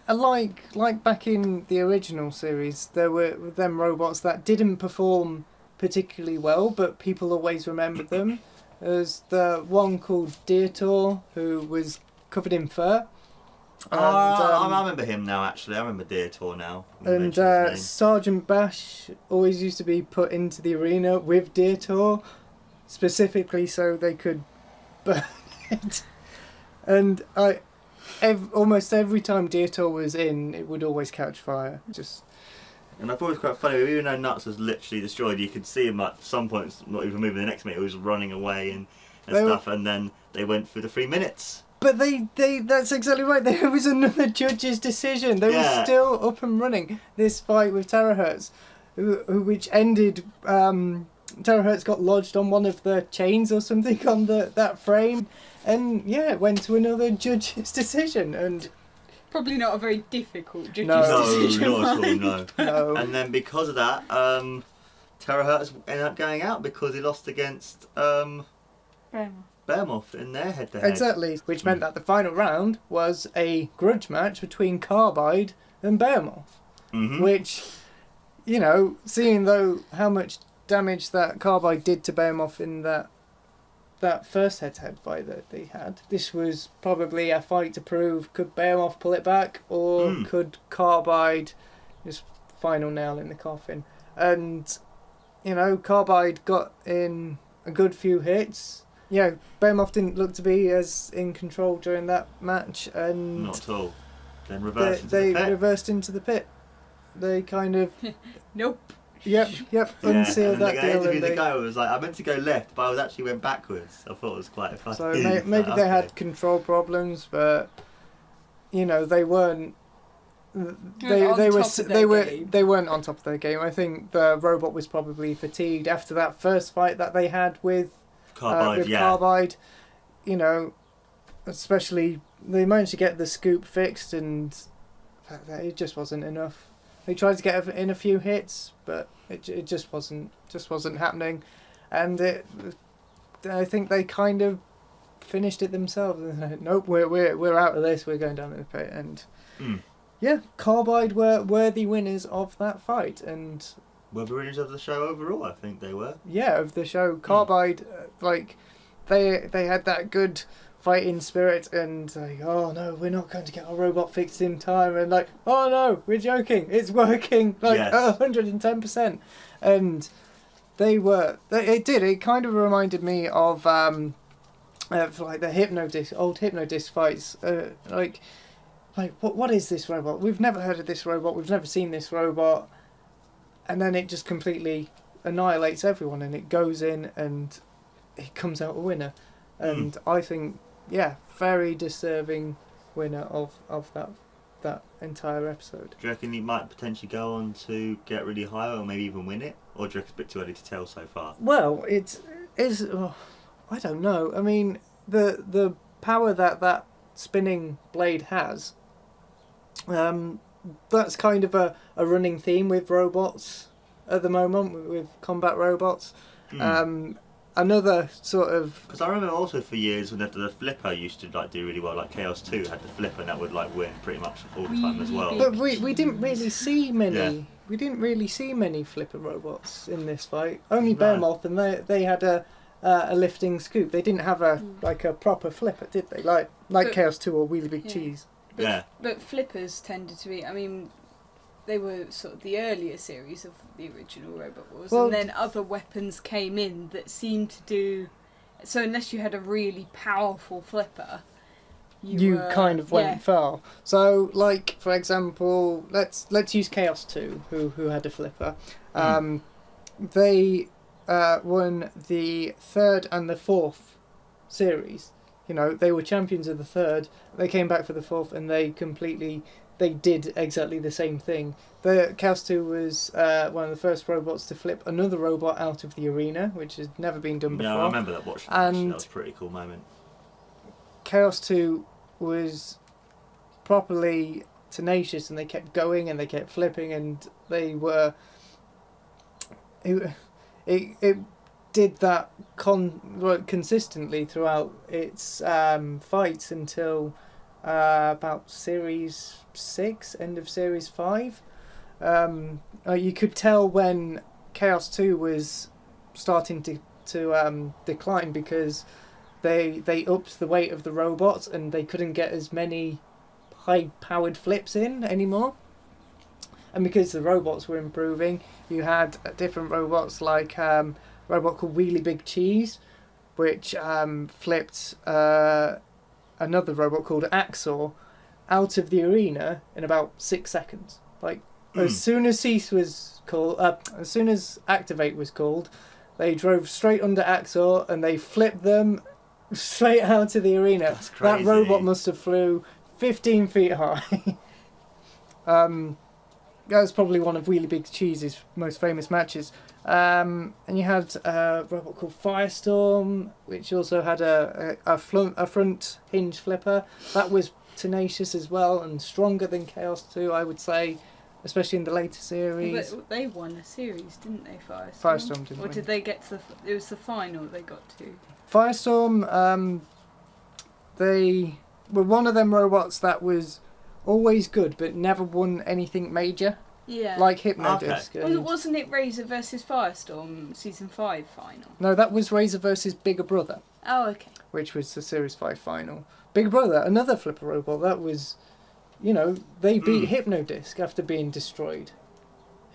like back in the original series, there were them robots that didn't perform particularly well, but people always remembered them. There's the one called Deertor, who was covered in fur. And, I remember him now. Actually, I remember Deertor now. and Sergeant Bash always used to be put into the arena with Deertor, specifically so they could burn it. And almost every time Deertor was in, it would always catch fire. And I thought it was quite funny, even though Nuts was literally destroyed, you could see him at some points not even moving. The next minute, he was running away and stuff, and then they went through the 3 minutes. But that's exactly right. There was another judge's decision. They were still up and running. This fight with Terrorhurtz, which ended. Terrorhurtz got lodged on one of the chains or something on that frame, and it went to another judge's decision. And Probably not a very difficult judge's No. decision. No, not at all, no. no, And then because of that, Terrorhurtz ended up going out because he lost against Beh-hee-muth in their head-to-head. exactly, which meant that the final round was a grudge match between Carbide and Behemoth, which, seeing though how much damage that Carbide did to Behemoth in that first head-to-head fight that they had, this was probably a fight to prove, could Behemoth pull it back, or could Carbide just final nail in the coffin? And Carbide got in a good few hits. Behemoth didn't look to be as in control during that match, and Not at all. Then they reversed into the pit. reversed into the pit. They kind of Nope. unsealed that and deal. interviewed And the guy who was like, I meant to go left, but I was actually went backwards. I thought it was quite funny. so maybe they had control problems, but they weren't. They weren't on top of their game. I think the robot was probably fatigued after that first fight that they had with Carbide. Especially they managed to get the scoop fixed, and it just wasn't enough. They tried to get in a few hits, but it just wasn't happening, and I think they kind of finished it themselves. Nope, we're out of this. We're going down in the pit, and Carbide were worthy winners of that fight, and were the winners of the show overall. I think they were. Of the show. Carbide, they had that good fighting spirit, and oh no, we're not going to get our robot fixed in time, and oh no, we're joking, it's working 110%, and it kind of reminded me of the old Hypnodisc fights, what is this robot? We've never heard of this robot, we've never seen this robot, and then it just completely annihilates everyone, and it goes in and it comes out a winner. And I think, very deserving winner of that entire episode. Do you reckon he might potentially go on to get really high, or maybe even win it? Or do you reckon it's a bit too early to tell so far? Well, it is. I don't know. I mean, the power that spinning blade has. That's kind of a running theme with robots at the moment, with combat robots. Another sort of... Because I remember also for years when the flipper used to do really well, like Chaos 2 had the flipper and that would win pretty much all the time as well. But we didn't really see many... Yeah. We didn't really see many flipper robots in this fight. Only Behemoth, and they had a a lifting scoop. They didn't have a proper flipper, did they? Like Chaos 2 or Wheelie Big Cheese. But flippers tended to be, I mean, they were sort of the earlier series of the original Robot Wars, and then other weapons came in that seemed to do... So unless you had a really powerful flipper, you kind of went far. So, like, for example, let's use Chaos 2, who had a flipper. They won the 3rd and the 4th series. You know, they were champions of the 3rd, they came back for the 4th, and they did exactly the same thing. The Chaos 2 was one of the first robots to flip another robot out of the arena, which has never been done before. Yeah, I remember that watching. And that was a pretty cool moment. Chaos 2 was properly tenacious, and they kept going and they kept flipping, and they were... It did that consistently throughout its fights until about Series 6, end of Series 5. You could tell when Chaos 2 was starting to decline, because they upped the weight of the robots and they couldn't get as many high-powered flips in anymore. And because the robots were improving, you had different robots, like a robot called Wheelie Big Cheese, which flipped another robot called Axor out of the arena in about 6 seconds. Like, as soon as Cease was called, as soon as Activate was called, they drove straight under Axor and they flipped them straight out of the arena. That's crazy. That robot must have flew 15 feet high. That was probably one of Wheelie Big Cheese's most famous matches. And you had a robot called Firestorm, which also had a front hinge flipper. That was tenacious as well and stronger than Chaos 2, I would say, especially in the later series. But they won a series, didn't they, Firestorm? Firestorm didn't Or win. did they get to it was the final they got to? Firestorm, they were one of them robots that was always good but never won anything major. Yeah. Like Hypnodisc. Okay. Wasn't it Razer versus Firestorm Season 5 final? No, that was Razer versus Bigger Brother, Oh, okay. which was the Series 5 final. Bigger Brother, another flipper robot, that was, you know, they beat Hypnodisc after being destroyed.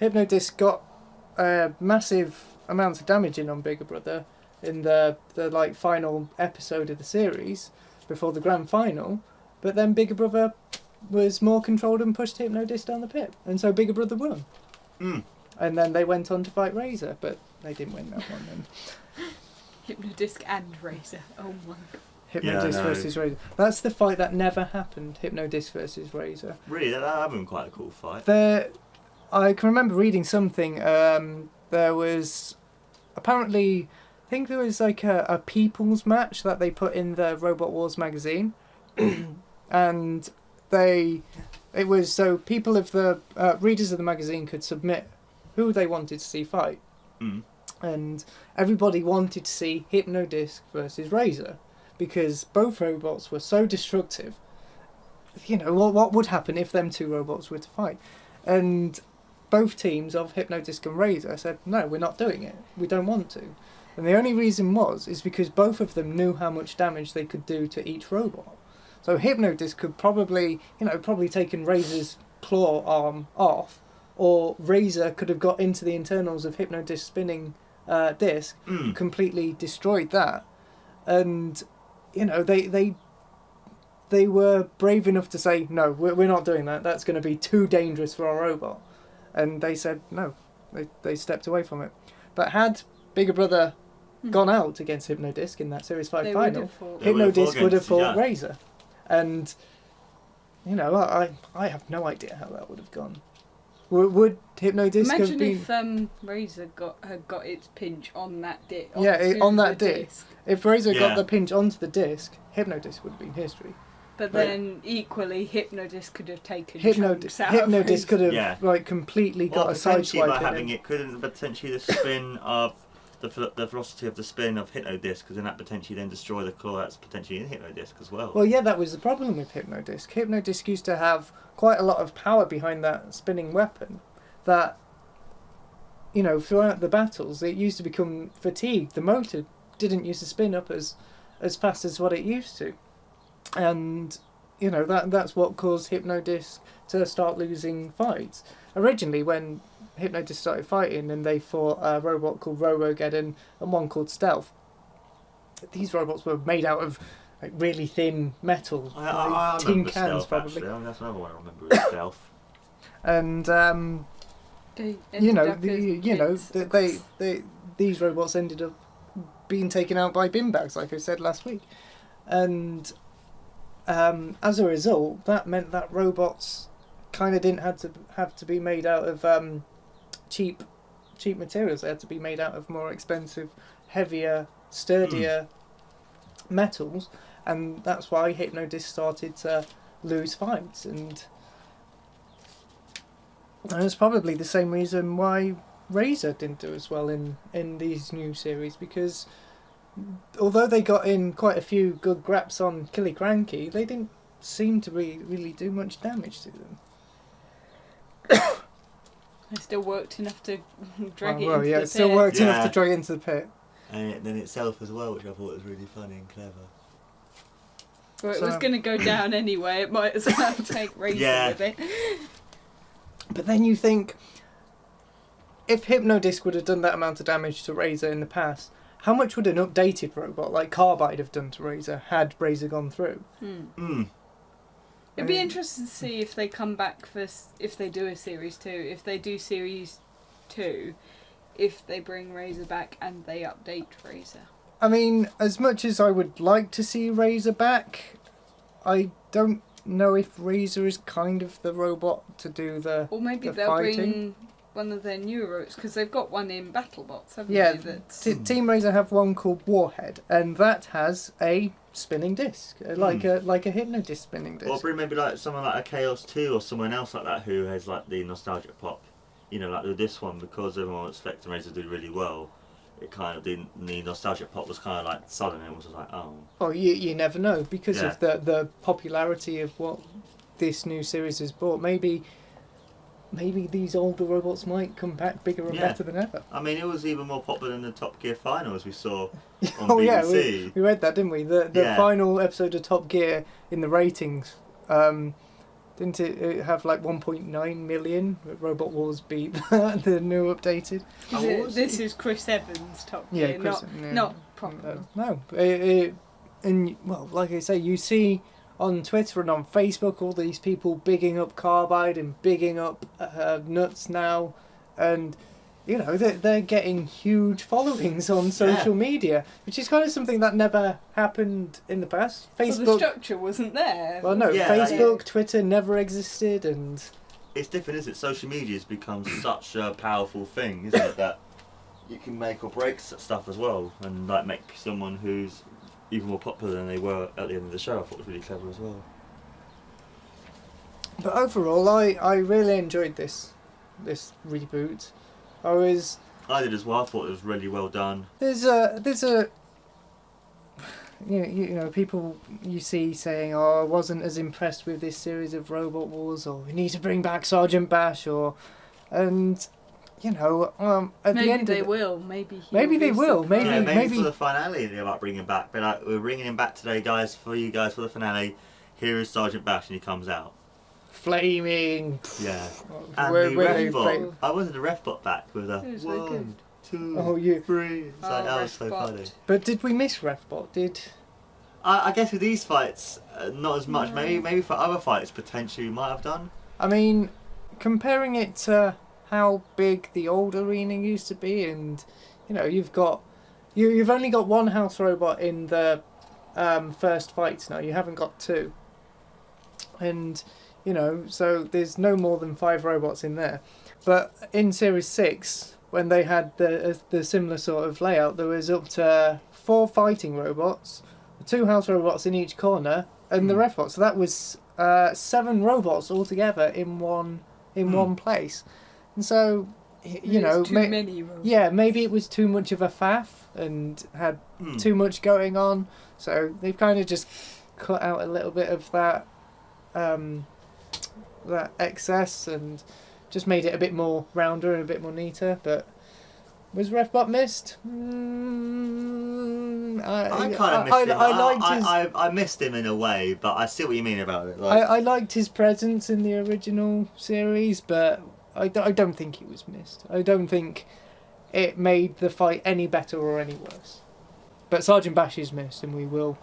Hypnodisc got massive amounts of damage in on Bigger Brother in the like final episode of the series before the grand final, but then Bigger Brother was more controlled and pushed Hypnodisc down the pit, and so Bigger Brother won. And then they went on to fight Razer, but they didn't win that one then. Hypnodisc and Razer. Oh my god. Hypnodisc versus Razer. That's the fight that never happened, Hypnodisc versus Razer. Really, that would have been quite a cool fight. I can remember reading something, there was apparently, I think there was like a people's match that they put in the Robot Wars magazine, and it was so people of the readers of the magazine could submit who they wanted to see fight, and everybody wanted to see Hypnodisc versus Razer, because both robots were so destructive. You know, what would happen if them two robots were to fight? And both teams of Hypnodisc and Razer said, no, we're not doing it, we don't want to. And the only reason is because both of them knew how much damage they could do to each robot. So Hypnodisc could probably taken Razer's claw arm off, or Razer could have got into the internals of Hypnodisc's spinning disc, completely destroyed that. And, you know, they were brave enough to say, no, we're not doing that, that's going to be too dangerous for our robot. And they said no, they stepped away from it. But had Bigger Brother gone out against Hypnodisc in that Series 5 final, Hypnodisc would have fought Razer. And, you know, I have no idea how that would have gone. Would Hypnodisc have been... Imagine if Razer had got its pinch on that disc. On that disc. If Razer got the pinch onto the disc, Hypnodisc would have been history. But then, equally, Hypnodisc could have taken Hypnodisc could have like completely got a sideswipe by in having it. Couldn't potentially the spin of the velocity of the spin of Hypnodisc, because then that potentially then destroy the claw that's potentially in Hypnodisc as well. Well, yeah, that was the problem with Hypnodisc. Hypnodisc used to have quite a lot of power behind that spinning weapon that, you know, throughout the battles it used to become fatigued. The motor didn't use to spin up as fast as what it used to, and you know that's what caused Hypnodisc to start losing fights. Originally, when Hypnodisc started fighting, and they fought a robot called Robogeddon and one called Stealth. These robots were made out of like really thin metal, I tin remember cans Stealth, probably. actually. I mean, that's another one I remember is Stealth. And They you know, ended up as these robots ended up being taken out by bin bags, like I said last week, and as a result, that meant that robots kind of didn't have to be made out of cheap materials. They had to be made out of more expensive, heavier, sturdier metals, and that's why Hypnodisc started to lose fights, and it's probably the same reason why Razer didn't do as well in these new series, because although they got in quite a few good graps on Killy Cranky, they didn't seem to really do much damage to them. It still worked enough to drag it into the it pit. still worked enough to drag it into the pit. And then itself as well, which I thought was really funny and clever. Well, it was going to go down anyway. It might as well take Razer with it. But then you think, if Hypnodisc would have done that amount of damage to Razer in the past, how much would an updated robot like Carbide have done to Razer had Razer gone through? It'd be interesting to see if they come back if they do a Series 2, if they do Series 2, if they bring Razer back and they update Razer. I mean, as much as I would like to see Razer back, I don't know if Razer is kind of the robot to do the Or maybe the they'll fighting. bring one of their newer robots, because they've got one in BattleBots, haven't Yeah, they? That's... Team Razer have one called Warhead, and that has a spinning disc, like a Hypnodisc spinning disc. Or bring maybe like someone like a Chaos 2 or someone else like that who has like the nostalgic pop. You know, like with this one, because everyone was expecting Razer to do really well, it kind of the nostalgic pop was kind of like sudden. It was just like, oh. Well, you never know, because of the popularity of what this new series has brought. Maybe these older robots might come back bigger and better than ever. I mean, it was even more popular than the Top Gear final, as we saw on Oh BBC. yeah, we read that, didn't we? The final episode of Top Gear in the ratings, didn't it have like 1.9 million? Robot Wars beat the new updated. This is Chris Evans' Top Gear, not proper. No, and well, like I say, you see on Twitter and on Facebook all these people bigging up Carbide and bigging up Nuts now, and you know they're getting huge followings on social media, which is kind of something that never happened in the past. Facebook, Well, the structure wasn't there. Well, no, Yeah, Facebook, Twitter never existed, and It's different, isn't it? Social media has become such a powerful thing, isn't it? That you can make or break stuff as well, and like make someone who's even more popular than they were at the end of the show. I thought was really clever as well. But overall, I really enjoyed this reboot. I did as well. I thought it was really well done. There's a you know people you see saying, oh, I wasn't as impressed with this series of Robot Wars, or we need to bring back Sergeant Bash, and you know at maybe the end they of will. Maybe they will. Maybe for the finale they might bring him back. But like, we're bringing him back today, guys, for you guys for the finale. Here is Sergeant Bash, and he comes out. Flaming. Yeah. Where And the they ref bot. flame. I wanted the ref bot back with a It was very 1, 2, Oh, you- 3. It's like, that was so Refbot. funny. But did we miss Refbot? I guess with these fights, not as much. Maybe for other fights, potentially we might have done. I mean, comparing it to how big the old arena used to be, and you know, you've only got one house robot in the first fights now. You haven't got two, and you know, so there's no more than 5 robots in there. But in Series 6, when they had the similar sort of layout, there was up to 4 fighting robots, 2 house robots in each corner, and the ref bot. So that was 7 robots altogether in one place. And so, you know, too many robots. yeah, maybe it was too much of a faff and had too much going on. So they've kind of just cut out a little bit of that excess and just made it a bit more rounder and a bit more neater. But was Refbot missed? I kind of missed him. I missed him in a way, but I see what you mean about it. Like, I liked his presence in the original series, but I don't think he was missed. I don't think it made the fight any better or any worse. But Sergeant Bash is missed, and we will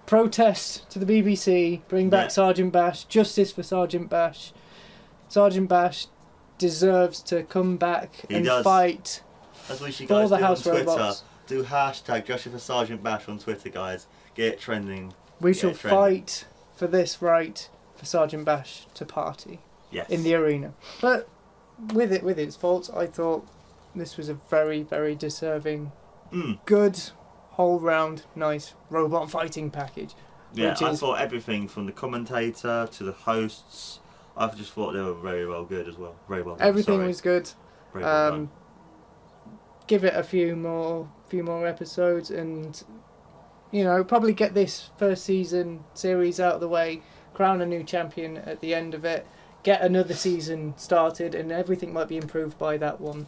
protest to the BBC, bring back Sergeant Bash, justice for Sergeant Bash. Sergeant Bash deserves to come back and fight for the House Robots. Do hashtag justice for Sergeant Bash on Twitter, guys. Get it trending. We shall fight for this right for Sergeant Bash to party in the arena. But with its faults, I thought this was a very, very deserving, good, whole-round, nice robot fighting package. Yeah, I thought everything from the commentator to the hosts, I just thought they were very well good as well. Very well done. Everything was good. Very well done. Give it a few more episodes, and probably get this first season series out of the way, crown a new champion at the end of it, get another season started, and everything might be improved by that one.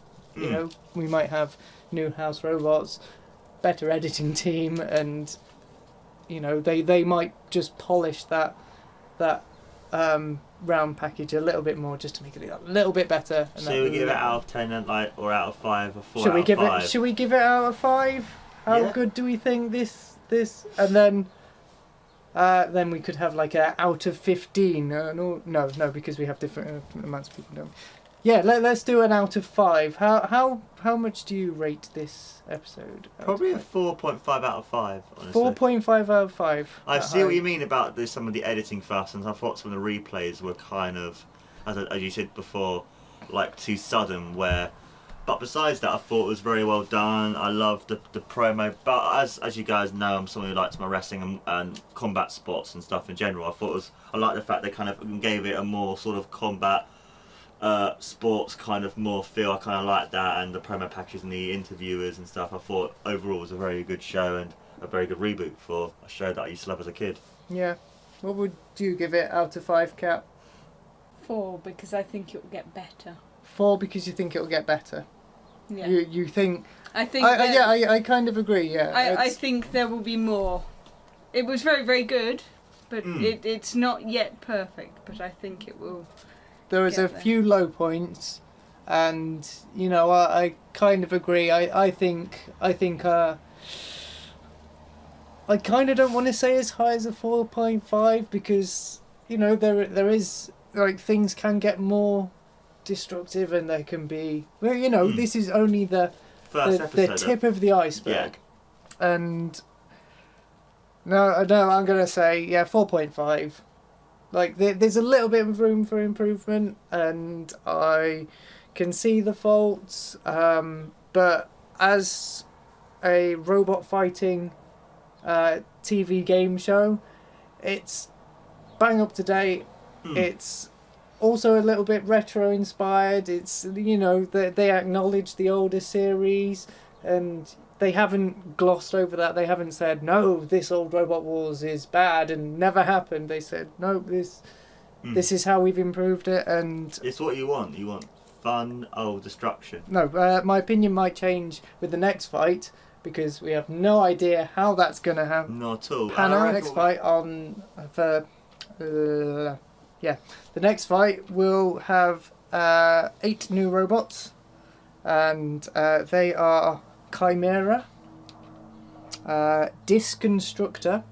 We might have new House Robots, better editing team, and they might just polish that round package a little bit more, just to make it a little bit better. Should we give it out of 10 or out of 5 or 4 should out of 5? Should we give it out of 5? How good do we think this and then we could have like a out of 15. No, because we have different amounts of people, don't we? Yeah, let's do an out of 5. How much do you rate this episode? Probably a 4.5 out of 5, honestly. 4.5 out of 5. I see what you mean about some of the editing fuss, I thought some of the replays were kind of, as you said before, like too sudden. But besides that, I thought it was very well done. I loved the promo. But as you guys know, I'm someone who likes my wrestling and combat sports and stuff in general. I like the fact they kind of gave it a more sort of combat. Sports kind of more feel. I kind of like that, and the promo packages and the interviewers and stuff. I thought overall it was a very good show and a very good reboot for a show that I used to love as a kid. Yeah. What would you give it out of 5, Kat? 4, because I think it will get better. 4 because you think it will get better. Yeah. You think? I think. I kind of agree. Yeah. I think there will be more. It was very, very good, but it's not yet perfect. But I think it will. There was a few low points, and I kind of agree. I think I kind of don't want to say as high as a 4.5 because there is like things can get more destructive, and there can be this is only the tip of the iceberg, and no, I'm gonna say 4.5. Like, there's a little bit of room for improvement, and I can see the faults, but as a robot fighting TV game show, it's bang up to date. It's also a little bit retro inspired. It's, they acknowledge the older series, and they haven't glossed over that. They haven't said, no, this old Robot Wars is bad and never happened. They said, no, this is how we've improved it. And it's what you want. You want fun, destruction. No, my opinion might change with the next fight, because we have no idea how that's going to happen. Not at all. The next fight the next fight will have 8 new robots, and they are Chimera, Disc Constructor,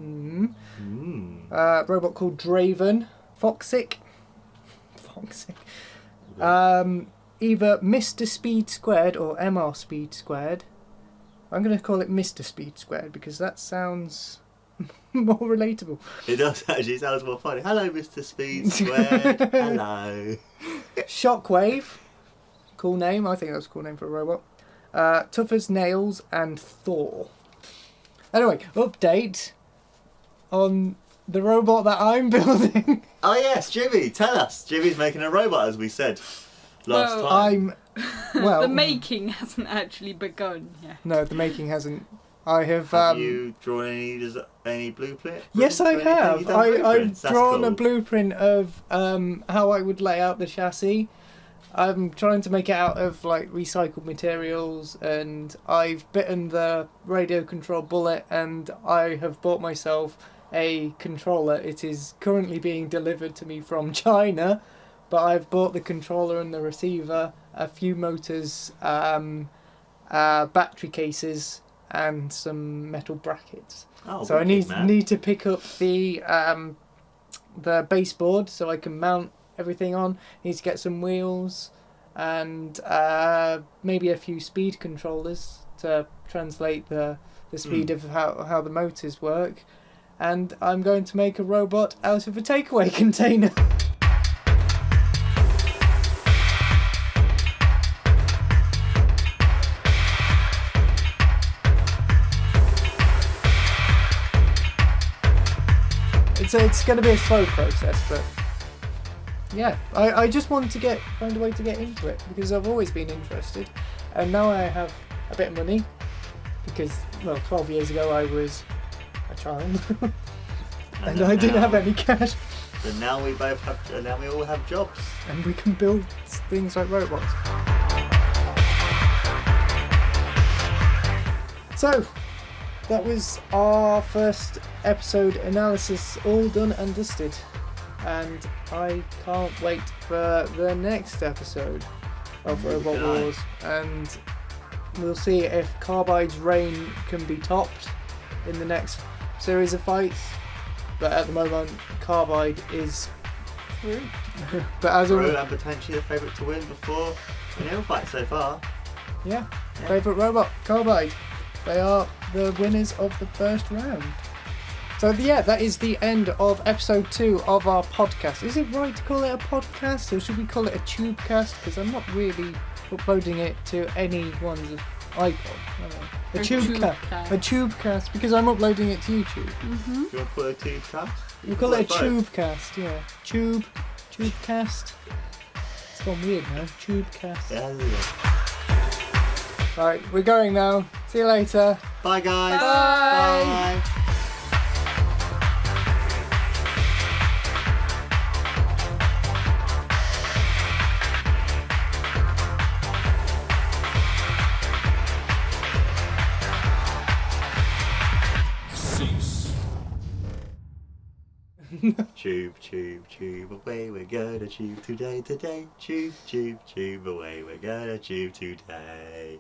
robot called Draven, Foxic, either Mr. Speed Squared or MR Speed Squared. I'm going to call it Mr. Speed Squared because that sounds more relatable. It does actually, it sounds more funny. Hello, Mr. Speed Squared. Hello. Shockwave, cool name. I think that's a cool name for a robot. Tough as Nails and Thor. Anyway, update on the robot that I'm building. Oh yes, Jimmy, tell us. Jimmy's making a robot, as we said last time. The making hasn't actually begun yet. No, the making hasn't. I have. Have you drawn any blueprint? Yes, I have. I've drawn cool. a blueprint of how I would lay out the chassis. I'm trying to make it out of like recycled materials, and I've bitten the radio control bullet, and I have bought myself a controller. It is currently being delivered to me from China, but I've bought the controller and the receiver, a few motors, battery cases, and some metal brackets. Oh, so I wicked, man. need to pick up the baseboard so I can mount everything on. Need to get some wheels and maybe a few speed controllers to translate the speed of how the motors work. And I'm going to make a robot out of a takeaway container. It's going to be a slow process, but yeah, I just want to find a way to get into it because I've always been interested, and now I have a bit of money because 12 years ago I was a child and I didn't have any cash. But now we all have jobs, and we can build things like robots. So that was our first episode analysis, all done and dusted. And I can't wait for the next episode of Robot Wars. And we'll see if Carbide's reign can be topped in the next series of fights. But at the moment, Carbide is True. but as True, and potentially the favourite to win before in all fight so far. Yeah, favourite robot, Carbide. They are the winners of the first round. So yeah, that is the end of episode 2 of our podcast. Is it right to call it a podcast, or should we call it a tubecast? Because I'm not really uploading it to anyone's iPod. A tubecast, because I'm uploading it to YouTube. Mm-hmm. Do you want to call it a tubecast? You call it a tubecast, yeah. Tubecast. It's gone weird now. Tubecast. Yeah. Right, we're going now. See you later. Bye, guys. Bye. Bye. Cease. Tube, away we're gonna tube today. Tube, away we're gonna tube today.